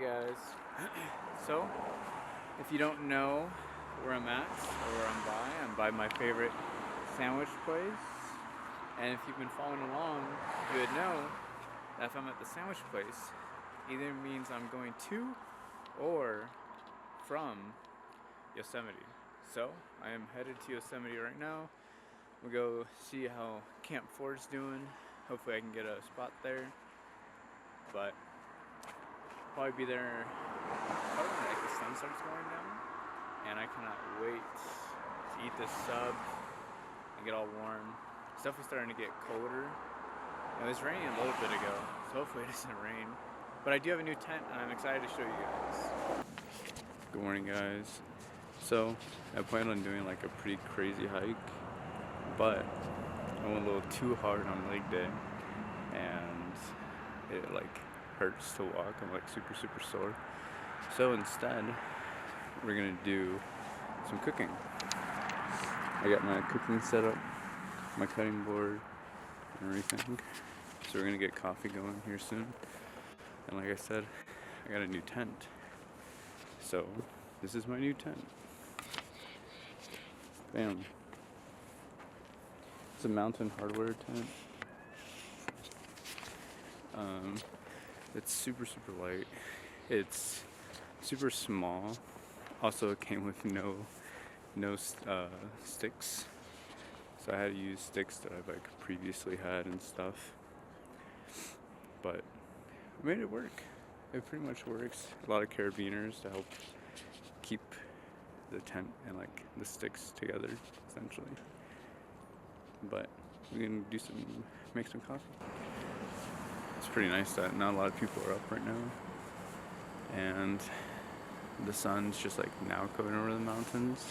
Hey guys. So, if you don't know where I'm at or where I'm by my favorite sandwich place. And if you've been following along, you would know that if I'm at the sandwich place, either means I'm going to or from Yosemite. So, I am headed to Yosemite right now. We'll go see how Camp 4's doing. Hopefully I can get a spot there. But probably be there probably when the sun starts going down, and I cannot wait to eat this sub and get all warm. It's definitely starting to get colder. It was raining a little bit ago, so hopefully it doesn't rain. But I do have a new tent, and I'm excited to show you guys. Good morning, guys. So I planned on doing like a pretty crazy hike, but I went a little too hard on leg day, and it hurts to walk. I'm super sore. So instead, we're gonna do some cooking. I got my cooking set up, my cutting board, and everything. So we're gonna get coffee going here soon. And like I said, I got a new tent. So this is my new tent. Bam. It's a Mountain Hardware tent. It's super light. It's super small. Also, it came with no sticks, so I had to use sticks that I've previously had and stuff. But I made it work. It pretty much works. A lot of carabiners to help keep the tent and the sticks together, essentially. But we're gonna make some coffee. It's pretty nice that not a lot of people are up right now, and the sun's just now coming over the mountains.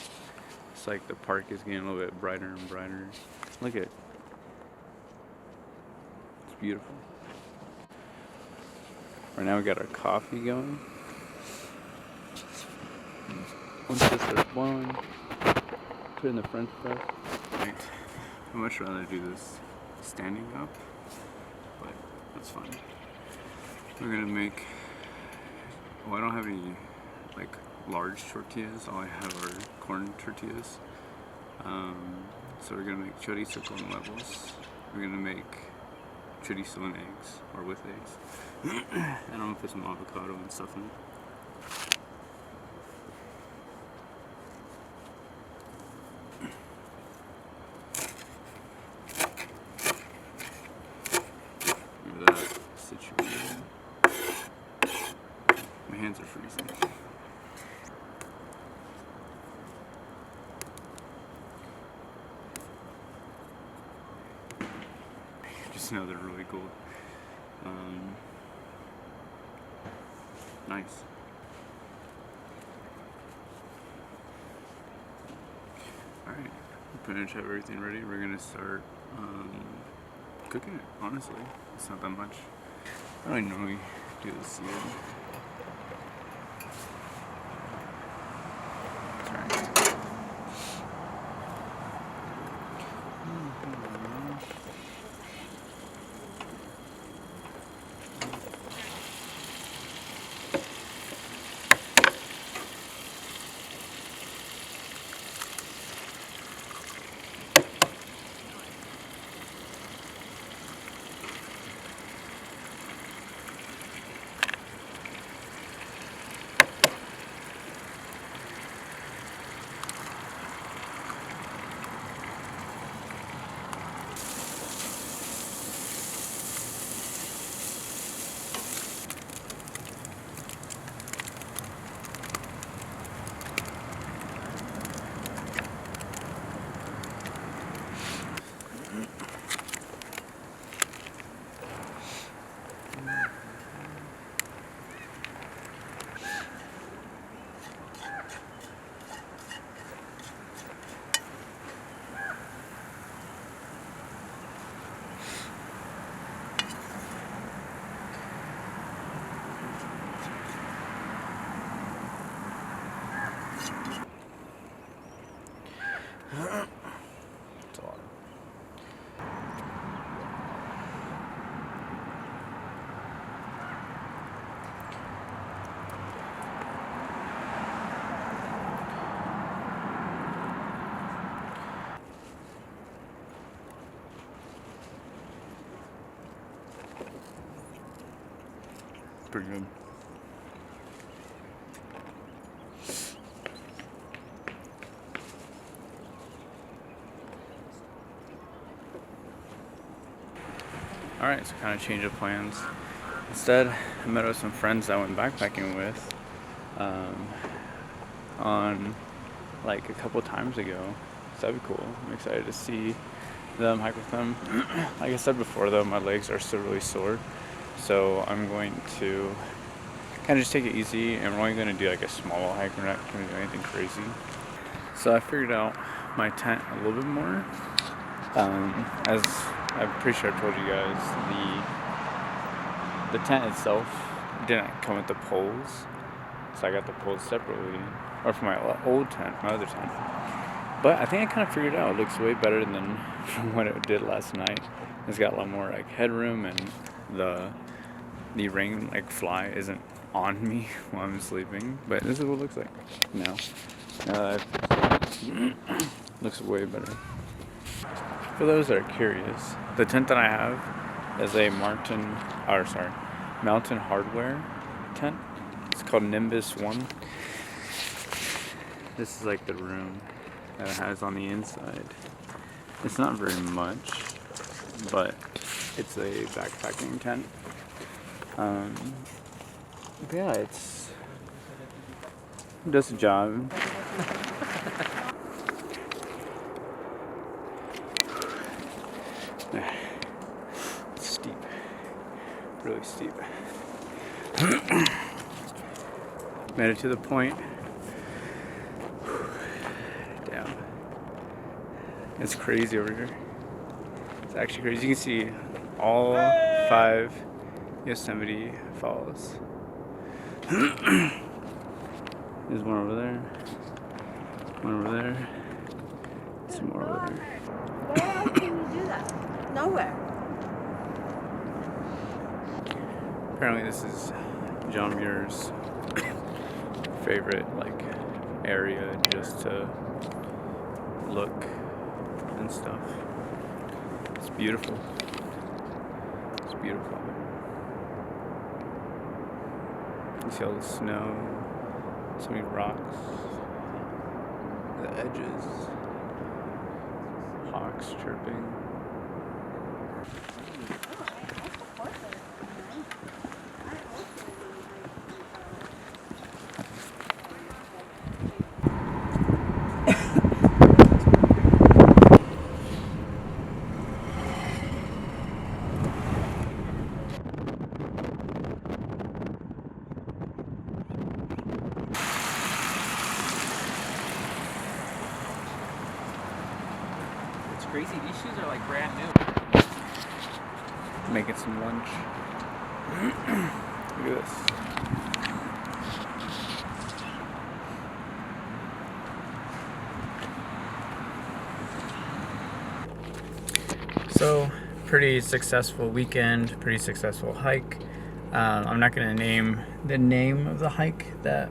It's the park is getting a little bit brighter and brighter. Look at it. It's beautiful. Right now we got our coffee going. Once this is blowing, put in the French press. Right. I'd much rather do this standing up, but that's fine. We're gonna make, I don't have any large tortillas. All I have are corn tortillas. So we're gonna make chorizo con huevos. We're gonna make chorizo and eggs, or with eggs. And I'm gonna put some avocado and stuff in it. Situated. My hands are freezing. Just know they're really cool. Nice. Alright, pretty much have everything ready. We're gonna start cooking it, honestly. It's not that much. I don't normally do this yet. Pretty good. Alright, so kind of change of plans. Instead, I met with some friends that I went backpacking with on like a couple times ago. So that'd be cool. I'm excited to see them, hike with them. Like I said before though, my legs are still really sore. So I'm going to kind of just take it easy, and we're only going to do like a small hike. We're not going to do anything crazy. So I figured out my tent a little bit more. As I'm pretty sure I told you guys, the tent itself didn't come with the poles, so I got the poles separately, or for my old tent, my other tent. But I think I kind of figured it out. It looks way better than from what it did last night. It's got a lot more like headroom, and the ring like fly isn't on me while I'm sleeping. But this is what it looks like now. Looks way better. For those that are curious, the tent that I have is a Mountain Hardware tent. It's called Nimbus 1. This is like the room that it has on the inside. It's not very much, but it's a backpacking tent. Yeah, it does the job. It's steep, really steep. Made it to the point. Damn, it's crazy over here. It's actually crazy. You can see all 5 Yosemite falls. There's one over there, one over there, some more over there. Where else can you do that? Nowhere. Apparently this is John Muir's favorite like area just to look and stuff. It's beautiful. It's beautiful. You see all the snow, so many rocks, the edges, hawks chirping. Crazy, these shoes are like brand new. Making some lunch. Look at this. So, pretty successful weekend, pretty successful hike. I'm not going to name the name of the hike that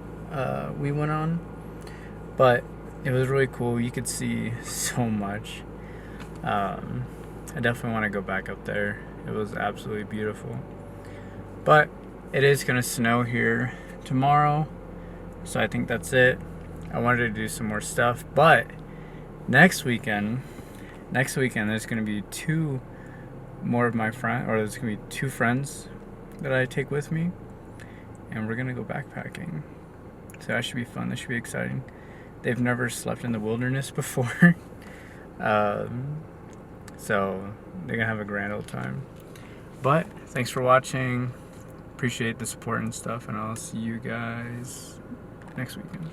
we went on, but it was really cool. You could see so much. I definitely want to go back up there. It was absolutely beautiful. But it is going to snow here tomorrow, so I think that's it. I wanted to do some more stuff, but next weekend there's going to be 2 more of my friends, or there's going to be 2 friends that I take with me, and we're going to go backpacking. So that should be fun. That should be exciting. They've never slept in the wilderness before. So they're gonna have a grand old time. But thanks for watching. Appreciate the support and stuff, and I'll see you guys next weekend.